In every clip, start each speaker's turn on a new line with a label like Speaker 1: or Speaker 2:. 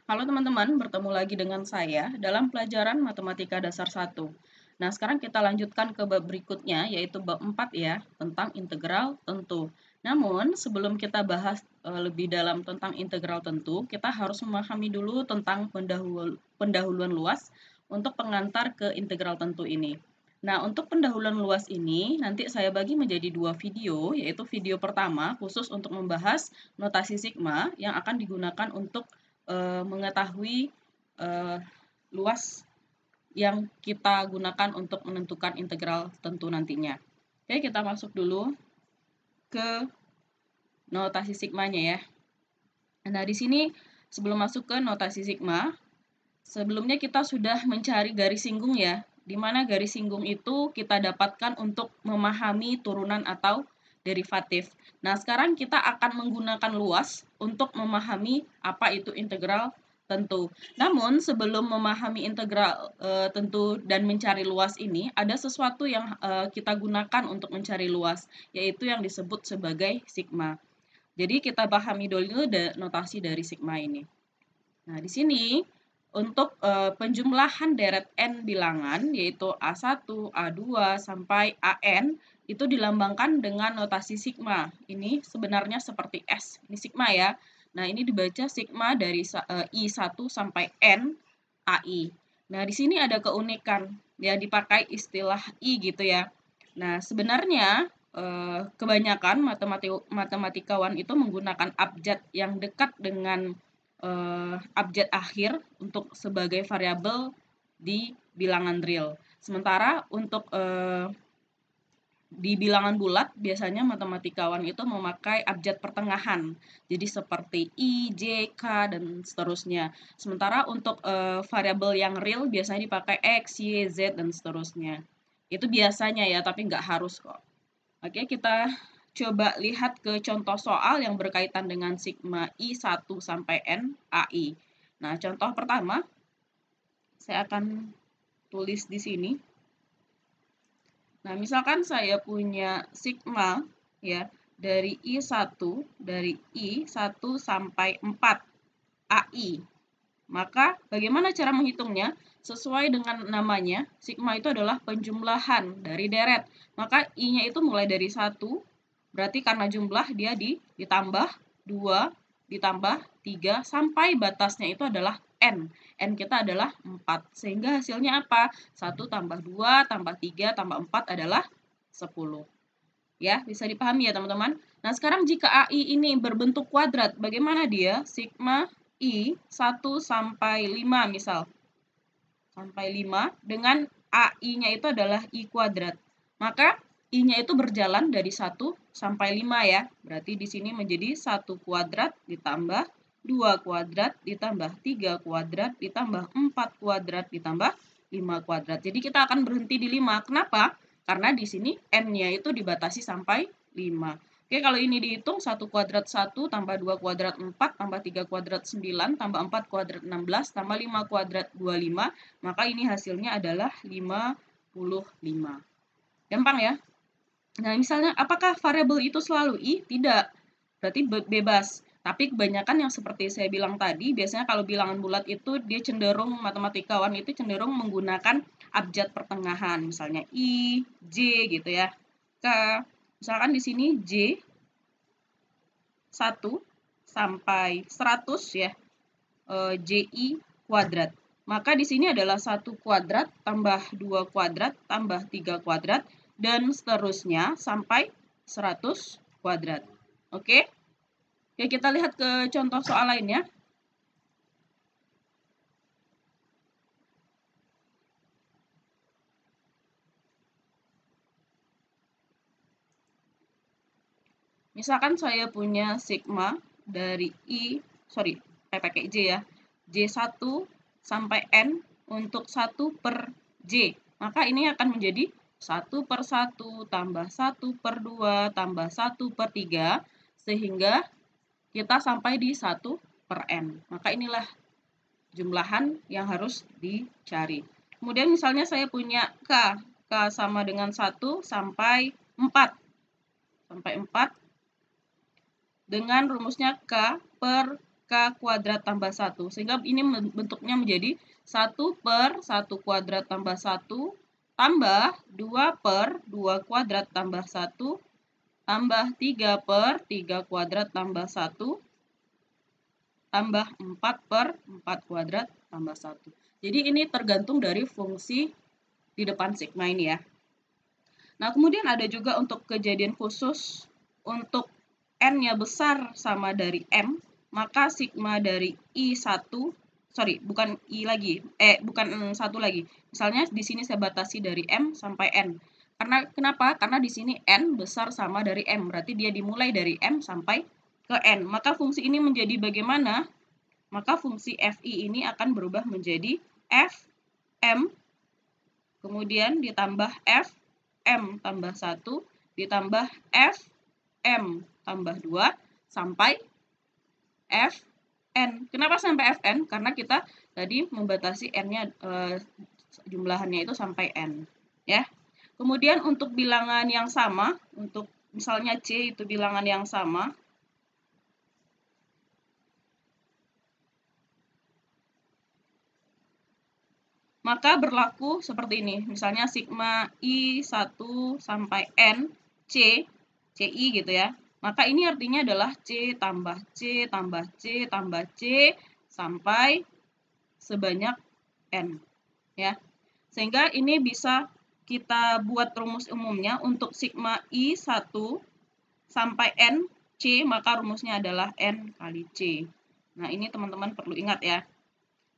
Speaker 1: Halo teman-teman, bertemu lagi dengan saya dalam pelajaran Matematika Dasar 1. Nah, sekarang kita lanjutkan ke bab berikutnya, yaitu bab 4 ya, tentang integral tentu. Namun, sebelum kita bahas lebih dalam tentang integral tentu, kita harus memahami dulu tentang pendahuluan luas untuk pengantar ke integral tentu ini. Nah, untuk pendahuluan luas ini, nanti saya bagi menjadi dua video, yaitu video pertama khusus untuk membahas notasi sigma yang akan digunakan untuk mengetahui luas yang kita gunakan untuk menentukan integral tentu nantinya. Oke, kita masuk dulu ke notasi sigmanya ya. Nah, di sini sebelum masuk ke notasi sigma, sebelumnya kita sudah mencari garis singgung ya, di mana garis singgung itu kita dapatkan untuk memahami turunan atau derivatif. Nah, sekarang kita akan menggunakan luas untuk memahami apa itu integral tentu. Namun, sebelum memahami integral tentu dan mencari luas ini, ada sesuatu yang kita gunakan untuk mencari luas, yaitu yang disebut sebagai sigma. Jadi, kita pahami dulu notasi dari sigma ini. Nah, di sini untuk penjumlahan deret n bilangan, yaitu A1, A2, sampai AN, itu dilambangkan dengan notasi sigma. Ini sebenarnya seperti S. Ini sigma ya. Nah, ini dibaca sigma dari I1 sampai N AI. Nah, di sini ada keunikan. Ya, dipakai istilah I gitu ya. Nah, sebenarnya kebanyakan matematikawan itu menggunakan abjad yang dekat dengan abjad akhir untuk sebagai variabel di bilangan real. Sementara untuk di bilangan bulat biasanya matematikawan itu memakai abjad pertengahan. Jadi seperti I, J, K, dan seterusnya. Sementara untuk variabel yang real biasanya dipakai X, Y, Z, dan seterusnya. Itu biasanya ya, tapi nggak harus kok. Oke, kita coba lihat ke contoh soal yang berkaitan dengan sigma I1 sampai N AI. Nah, contoh pertama, saya akan tulis di sini. Nah, misalkan saya punya sigma ya dari I1 dari I1 sampai 4 AI. Maka bagaimana cara menghitungnya? Sesuai dengan namanya, sigma itu adalah penjumlahan dari deret. Maka I-nya itu mulai dari 1, berarti karena jumlah dia ditambah 2, ditambah 3, sampai batasnya itu adalah N. N kita adalah 4. Sehingga hasilnya apa? 1 tambah 2 tambah 3 tambah 4 adalah 10. Ya, bisa dipahami ya teman-teman. Nah, sekarang jika AI ini berbentuk kuadrat, bagaimana dia? Sigma I 1 sampai 5 misal. Sampai 5 dengan AI-nya itu adalah I kuadrat. Maka I-nya itu berjalan dari 1 sampai 5 ya. Berarti di sini menjadi 1 kuadrat ditambah 2 kuadrat ditambah 3 kuadrat ditambah 4 kuadrat ditambah 5 kuadrat. Jadi kita akan berhenti di 5. Kenapa? Karena di sini N-nya itu dibatasi sampai 5. Oke, kalau ini dihitung 1 kuadrat 1 tambah 2 kuadrat 4 tambah 3 kuadrat 9 tambah 4 kuadrat 16 tambah 5 kuadrat 25, maka ini hasilnya adalah 55. Gampang ya? Nah, misalnya apakah variabel itu selalu I? Tidak. Berarti bebas. Tapi kebanyakan yang seperti saya bilang tadi, biasanya kalau bilangan bulat itu dia cenderung, matematikawan itu cenderung menggunakan abjad pertengahan. Misalnya I, J gitu ya. K. Misalkan di sini J 1 sampai 100 ya. JI kuadrat. Maka di sini adalah 1 kuadrat tambah 2 kuadrat tambah 3 kuadrat dan seterusnya sampai 100 kuadrat. Oke? Oke, kita lihat ke contoh soal lainnya. Misalkan saya punya sigma dari pakai J ya. J1 sampai N untuk 1 per J. Maka ini akan menjadi 1 per 1 tambah 1 per 2 tambah 1 per 3 sehingga kita sampai di 1 per N. Maka inilah jumlahan yang harus dicari. Kemudian misalnya saya punya K sama dengan 1 sampai 4. Sampai 4 dengan rumusnya K per K kuadrat tambah 1. Sehingga ini bentuknya menjadi 1 per 1 kuadrat tambah 1 tambah 2 per 2 kuadrat tambah 1 tambah 3 per 3 kuadrat tambah 1 tambah 4 per 4 kuadrat tambah 1. Jadi ini tergantung dari fungsi di depan sigma ini ya. Nah, kemudian ada juga untuk kejadian khusus untuk N-nya besar sama dari M, maka sigma dari I1, bukan I lagi, bukan 1 lagi. Misalnya di sini saya batasi dari M sampai N. Kenapa? Karena di sini N besar sama dari M, berarti dia dimulai dari M sampai ke N. Maka fungsi ini menjadi bagaimana? Maka fungsi Fi ini akan berubah menjadi Fm, kemudian ditambah Fm tambah 1, ditambah Fm tambah 2, sampai Fn. Kenapa sampai Fn? Karena kita tadi membatasi N-nya, jumlahannya itu sampai N. Ya. Kemudian untuk bilangan yang sama, untuk misalnya C itu bilangan yang sama, maka berlaku seperti ini. Misalnya sigma I1 sampai N, C, CI gitu ya. Maka ini artinya adalah C tambah C tambah C tambah C sampai sebanyak N. Ya. Sehingga ini bisa kita buat rumus umumnya untuk sigma I1 sampai N, C, maka rumusnya adalah N kali C. Nah, ini teman-teman perlu ingat ya.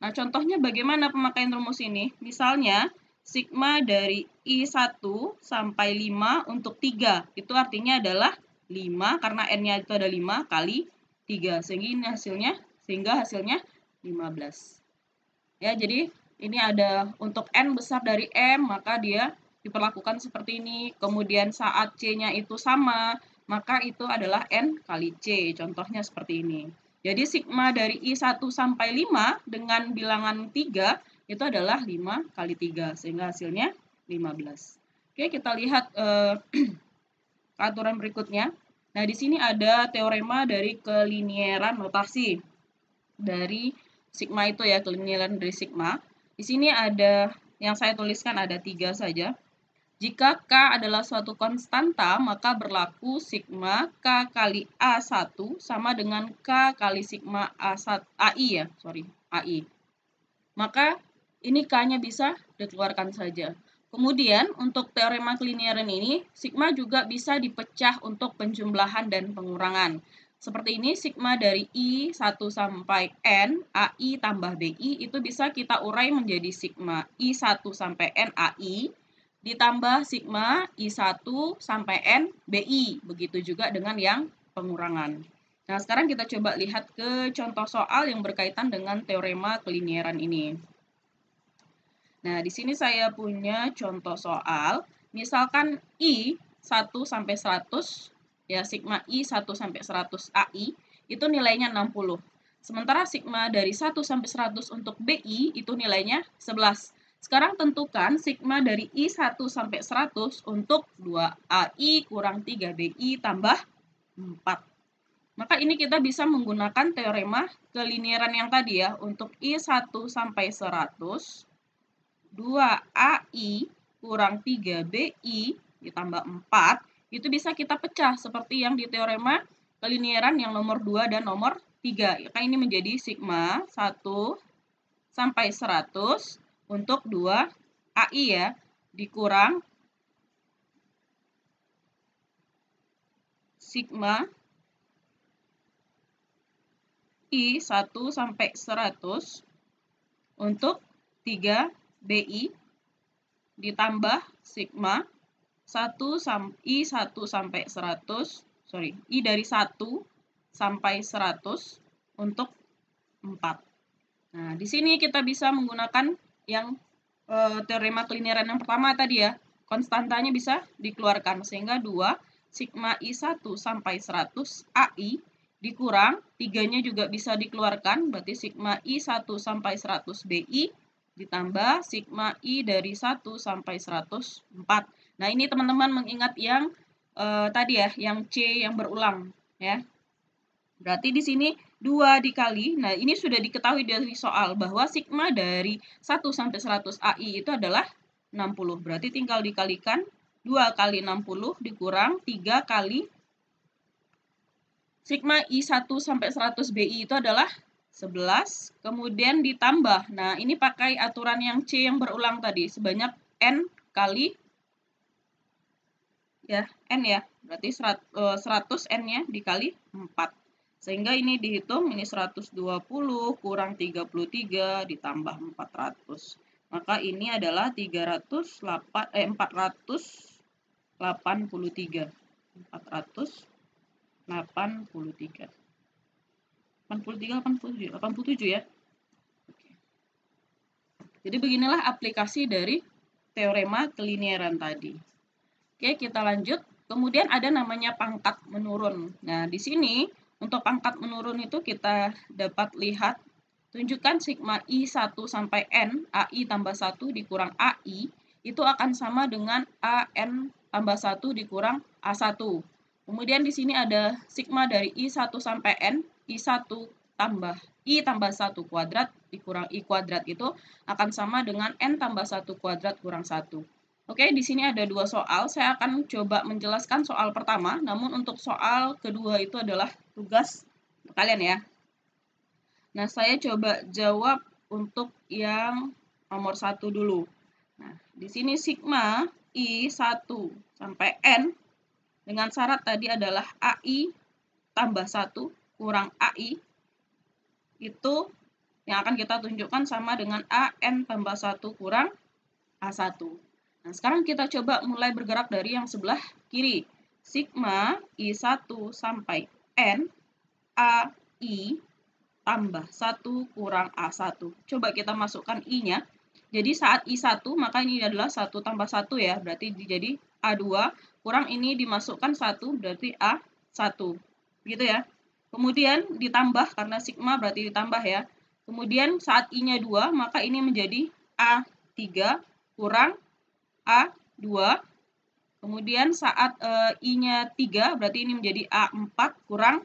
Speaker 1: Nah, contohnya bagaimana pemakaian rumus ini? Misalnya, sigma dari I1 sampai 5 untuk 3. Itu artinya adalah 5, karena N-nya itu ada 5 kali 3. Sehingga hasilnya 15. Ya, jadi ini ada untuk N besar dari M, maka dia diperlakukan seperti ini. Kemudian saat C-nya itu sama, maka itu adalah N kali C. Contohnya seperti ini. Jadi sigma dari I1 sampai 5 dengan bilangan 3 itu adalah 5 kali 3, sehingga hasilnya 15. Oke, kita lihat aturan berikutnya. Nah, di sini ada teorema dari kelinieran notasi dari sigma itu ya, kelinieran dari sigma. Di sini ada yang saya tuliskan ada 3 saja. Jika K adalah suatu konstanta, maka berlaku sigma K kali A1 sama dengan K kali sigma A1, AI. Maka ini K-nya bisa dikeluarkan saja. Kemudian untuk teorema kelinieran ini, sigma juga bisa dipecah untuk penjumlahan dan pengurangan. Seperti ini, sigma dari I1 sampai N, AI tambah BI, itu bisa kita urai menjadi sigma I1 sampai N AI, ditambah sigma I1 sampai N BI. Begitu juga dengan yang pengurangan. Nah, sekarang kita coba lihat ke contoh soal yang berkaitan dengan teorema kelinieran ini. Nah, di sini saya punya contoh soal. Misalkan I 1 sampai 100, ya sigma I 1 sampai 100 AI, itu nilainya 60. Sementara sigma dari 1 sampai 100 untuk BI itu nilainya 11. Sekarang tentukan sigma dari I1 sampai 100 untuk 2AI kurang 3BI tambah 4. Maka ini kita bisa menggunakan teorema kelinieran yang tadi ya. Untuk I1 sampai 100, 2AI kurang 3BI ditambah 4, itu bisa kita pecah seperti yang di teorema kelinieran yang nomor 2 dan nomor 3. Maka ini menjadi sigma 1 sampai 100 untuk 2AI ya, dikurang sigma I1 sampai 100 untuk 3BI ditambah sigma I1 sampai 100, I dari 1 sampai 100 untuk 4. Nah, di sini kita bisa menggunakan yang teorema kelinieran yang pertama tadi ya. Konstantanya bisa dikeluarkan sehingga 2 sigma I1 sampai 100 AI dikurang 3-nya juga bisa dikeluarkan, berarti sigma I1 sampai 100 BI ditambah sigma I dari 1 sampai 104. Nah, ini teman-teman mengingat yang tadi ya, yang C yang berulang ya. Berarti di sini 2 dikali, nah ini sudah diketahui dari soal bahwa sigma dari 1 sampai 100 AI itu adalah 60. Berarti tinggal dikalikan 2 kali 60 dikurang 3 kali sigma I1 sampai 100 BI itu adalah 11, kemudian ditambah. Nah, ini pakai aturan yang C yang berulang tadi, sebanyak N kali, ya, N ya, berarti 100 N-nya dikali 4. Sehingga ini dihitung, ini 120 kurang 33 ditambah 400. Maka ini adalah 483. 483. 83, 87 ya. Oke. Jadi beginilah aplikasi dari teorema kelinearan tadi. Oke, kita lanjut. Kemudian ada namanya pangkat menurun. Nah, di sini untuk pangkat menurun itu kita dapat lihat, tunjukkan sigma I1 sampai N, AI tambah 1 dikurang AI, itu akan sama dengan AN tambah 1 dikurang A1. Kemudian di sini ada sigma dari I1 sampai N, I1 tambah I tambah 1 kuadrat dikurang I kuadrat itu akan sama dengan N tambah 1 kuadrat kurang 1. Oke, di sini ada 2 soal. Saya akan coba menjelaskan soal pertama, namun untuk soal kedua itu adalah tugas kalian ya. Nah, saya coba jawab untuk yang nomor 1 dulu. Nah, di sini sigma I1 sampai N dengan syarat tadi adalah AI tambah 1 kurang AI itu yang akan kita tunjukkan sama dengan AN tambah 1 kurang A1. Nah, sekarang kita coba mulai bergerak dari yang sebelah kiri. Sigma I1 sampai N AI tambah 1 kurang A1. Coba kita masukkan I-nya. Jadi saat I1, maka ini adalah 1 tambah 1 ya, berarti jadi A2, kurang ini dimasukkan 1, berarti A1. Gitu ya. Kemudian ditambah, karena sigma berarti ditambah ya. Kemudian saat I-nya 2, maka ini menjadi A3 kurang A2. Kemudian saat I-nya 3, berarti ini menjadi A4 kurang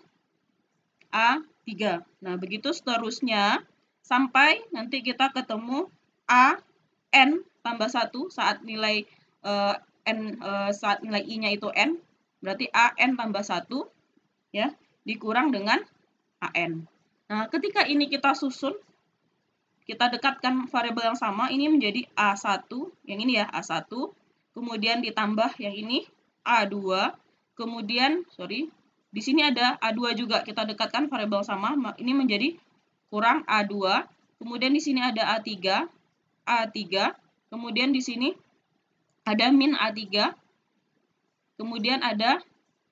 Speaker 1: A3. Nah, begitu seterusnya sampai nanti kita ketemu AN tambah 1 saat nilai saat nilai I-nya itu N, berarti AN tambah 1 ya, dikurang dengan AN. Nah, ketika ini kita susun, kita dekatkan variabel yang sama, ini menjadi A1, yang ini ya, A1, kemudian ditambah yang ini A2, kemudian, di sini ada A2 juga, kita dekatkan variabel sama, ini menjadi kurang A2, kemudian di sini ada A3, kemudian di sini ada min A3, kemudian ada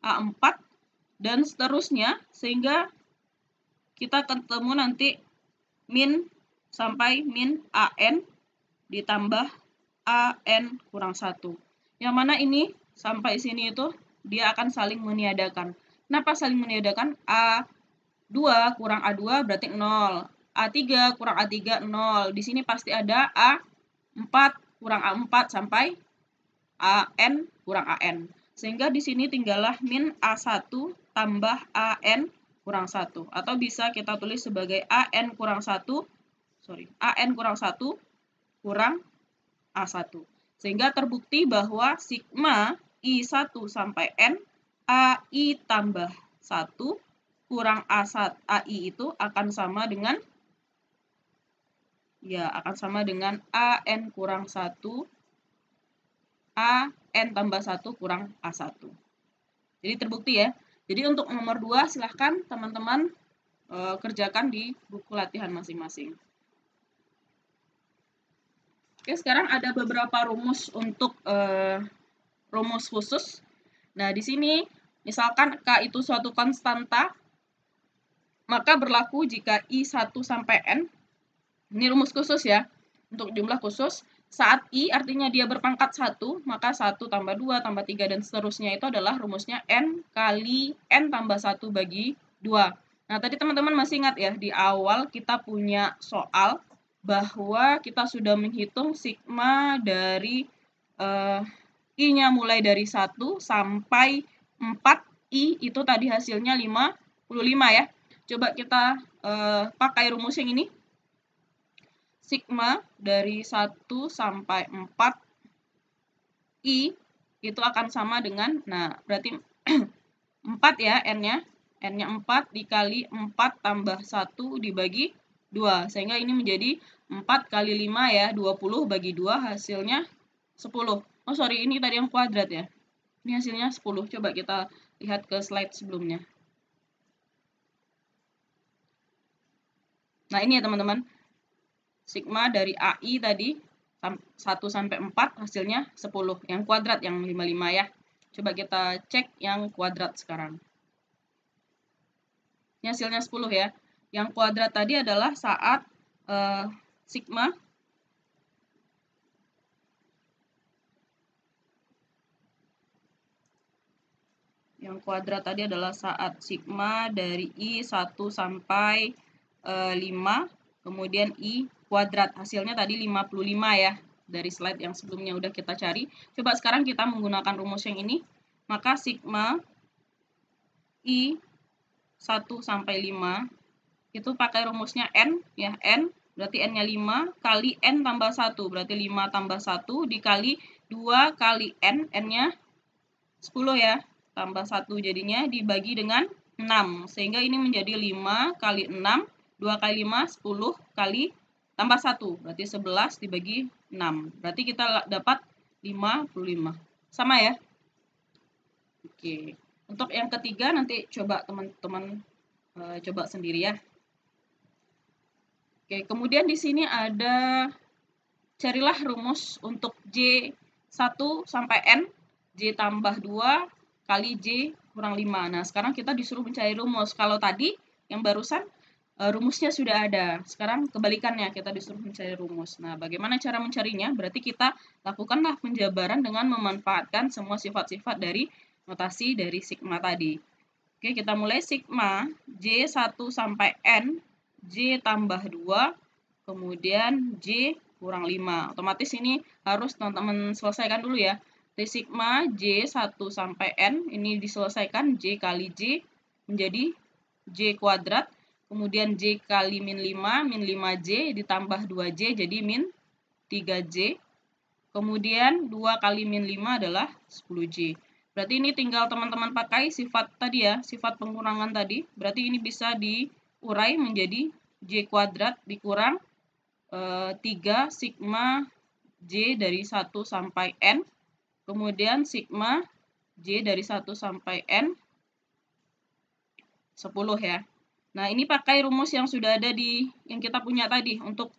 Speaker 1: A4, dan seterusnya, sehingga kita ketemu nanti min sampai min AN ditambah AN kurang 1. Yang mana ini sampai sini itu dia akan saling meniadakan. Kenapa saling meniadakan? A2 kurang A2 berarti 0. A3 kurang A3 0. Di sini pasti ada A4 kurang A4 sampai AN kurang AN. Sehingga di sini tinggallah min A1 tambah AN kurang 1. Atau bisa kita tulis sebagai AN kurang 1 kurang A1. Sehingga terbukti bahwa sigma I1 sampai N AI tambah 1 kurang A1 AI itu akan sama dengan AN kurang 1 AN tambah 1 kurang A1. Jadi terbukti ya. Jadi untuk nomor 2 silahkan teman-teman kerjakan di buku latihan masing-masing. Oke, sekarang ada beberapa rumus untuk rumus khusus. Nah, di sini misalkan K itu suatu konstanta, maka berlaku jika I1 sampai N. Ini rumus khusus ya, untuk jumlah khusus. Saat I artinya dia berpangkat 1, maka 1 tambah 2 tambah 3 dan seterusnya itu adalah rumusnya N kali N tambah 1 bagi 2. Nah, tadi teman-teman masih ingat ya, di awal kita punya soal bahwa kita sudah menghitung sigma dari I-nya mulai dari 1 sampai 4, I itu tadi hasilnya 55 ya. Coba kita pakai rumus yang ini. Sigma dari 1 sampai 4 I itu akan sama dengan, nah berarti 4 ya N-nya. N-nya 4 dikali 4 tambah 1 dibagi 2. Sehingga ini menjadi 4 kali 5 ya, 20 bagi 2 hasilnya 10. Oh sorry, ini tadi yang kuadrat ya. Ini hasilnya 10. Coba kita lihat ke slide sebelumnya. Nah ini ya teman-teman. Sigma dari AI tadi 1 sampai 4 hasilnya 10. Yang kuadrat yang 55 ya. Coba kita cek yang kuadrat sekarang. Ini hasilnya 10 ya. Yang kuadrat tadi adalah saat sigma dari I 1 sampai 5, kemudian I kuadrat. Hasilnya tadi 55 ya. Dari slide yang sebelumnya udah kita cari. Coba sekarang kita menggunakan rumus yang ini. Maka sigma I 1 sampai 5 itu pakai rumusnya N ya, N berarti N-nya 5 kali N tambah 1, berarti 5 tambah 1 dikali 2 kali N, N-nya 10 ya, tambah 1 jadinya dibagi dengan 6, sehingga ini menjadi 5 kali 6, 2 kali 5, 10 kali tambah 1, berarti 11 dibagi 6, berarti kita dapat 55, sama ya. Oke, untuk yang ketiga nanti coba teman-teman coba sendiri ya. Oke, kemudian di sini ada carilah rumus untuk J1 sampai N, J tambah 2 kali J kurang 5. Nah, sekarang kita disuruh mencari rumus. Kalau tadi yang barusan rumusnya sudah ada. Sekarang kebalikannya, kita disuruh mencari rumus. Nah, bagaimana cara mencarinya? Berarti kita lakukanlah penjabaran dengan memanfaatkan semua sifat-sifat dari notasi dari sigma tadi. Oke, kita mulai sigma J1 sampai N, J tambah 2, kemudian J kurang 5. Otomatis ini harus teman-teman selesaikan dulu ya. Dari sigma J1 sampai N, ini diselesaikan J kali J menjadi J kuadrat. Kemudian J kali min 5, min 5J ditambah 2J jadi min 3J. Kemudian 2 kali min 5 adalah 10J. Berarti ini tinggal teman-teman pakai sifat tadi ya, sifat pengurangan tadi. Berarti ini bisa diurai menjadi J kuadrat dikurang 3 sigma J dari 1 sampai N. Kemudian sigma J dari 1 sampai N 10 ya. Nah, ini pakai rumus yang sudah ada yang kita punya tadi untuk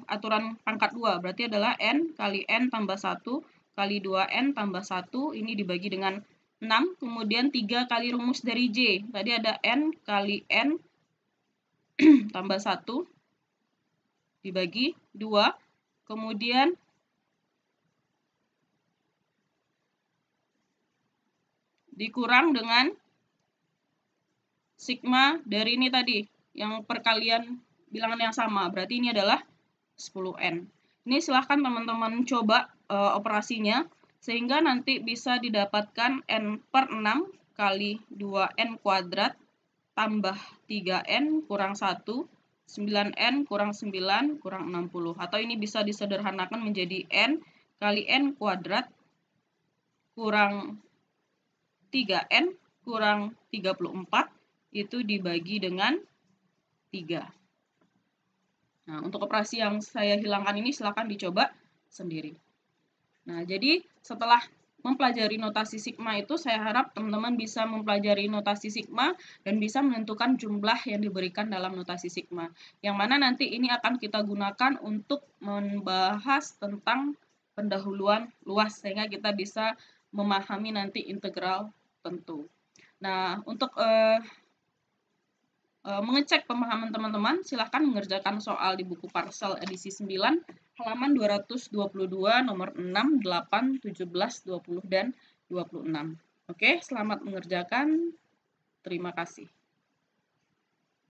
Speaker 1: aturan pangkat 2. Berarti adalah N kali N tambah 1 kali 2N tambah 1, ini dibagi dengan 6, kemudian 3 kali rumus dari J. Tadi ada N kali N tambah 1 dibagi 2, kemudian dikurang dengan sigma dari ini tadi, yang perkalian bilangan yang sama. Berarti ini adalah 10N. Ini silahkan teman-teman coba operasinya, sehingga nanti bisa didapatkan N per 6 kali 2N kuadrat tambah 3N kurang 1, 9N kurang 9 kurang 60. Atau ini bisa disederhanakan menjadi N kali N kuadrat kurang 3N kurang 34, itu dibagi dengan 3. Nah, untuk operasi yang saya hilangkan ini silakan dicoba sendiri. Nah, jadi setelah mempelajari notasi sigma itu, saya harap teman-teman bisa mempelajari notasi sigma dan bisa menentukan jumlah yang diberikan dalam notasi sigma. Yang mana nanti ini akan kita gunakan untuk membahas tentang pendahuluan luas, sehingga kita bisa memahami nanti integral tentu. Nah, untuk mengecek pemahaman teman-teman, silahkan mengerjakan soal di buku Parsel edisi 9, halaman 222, nomor 6, 8, 17, 20, dan 26. Oke, selamat mengerjakan. Terima kasih.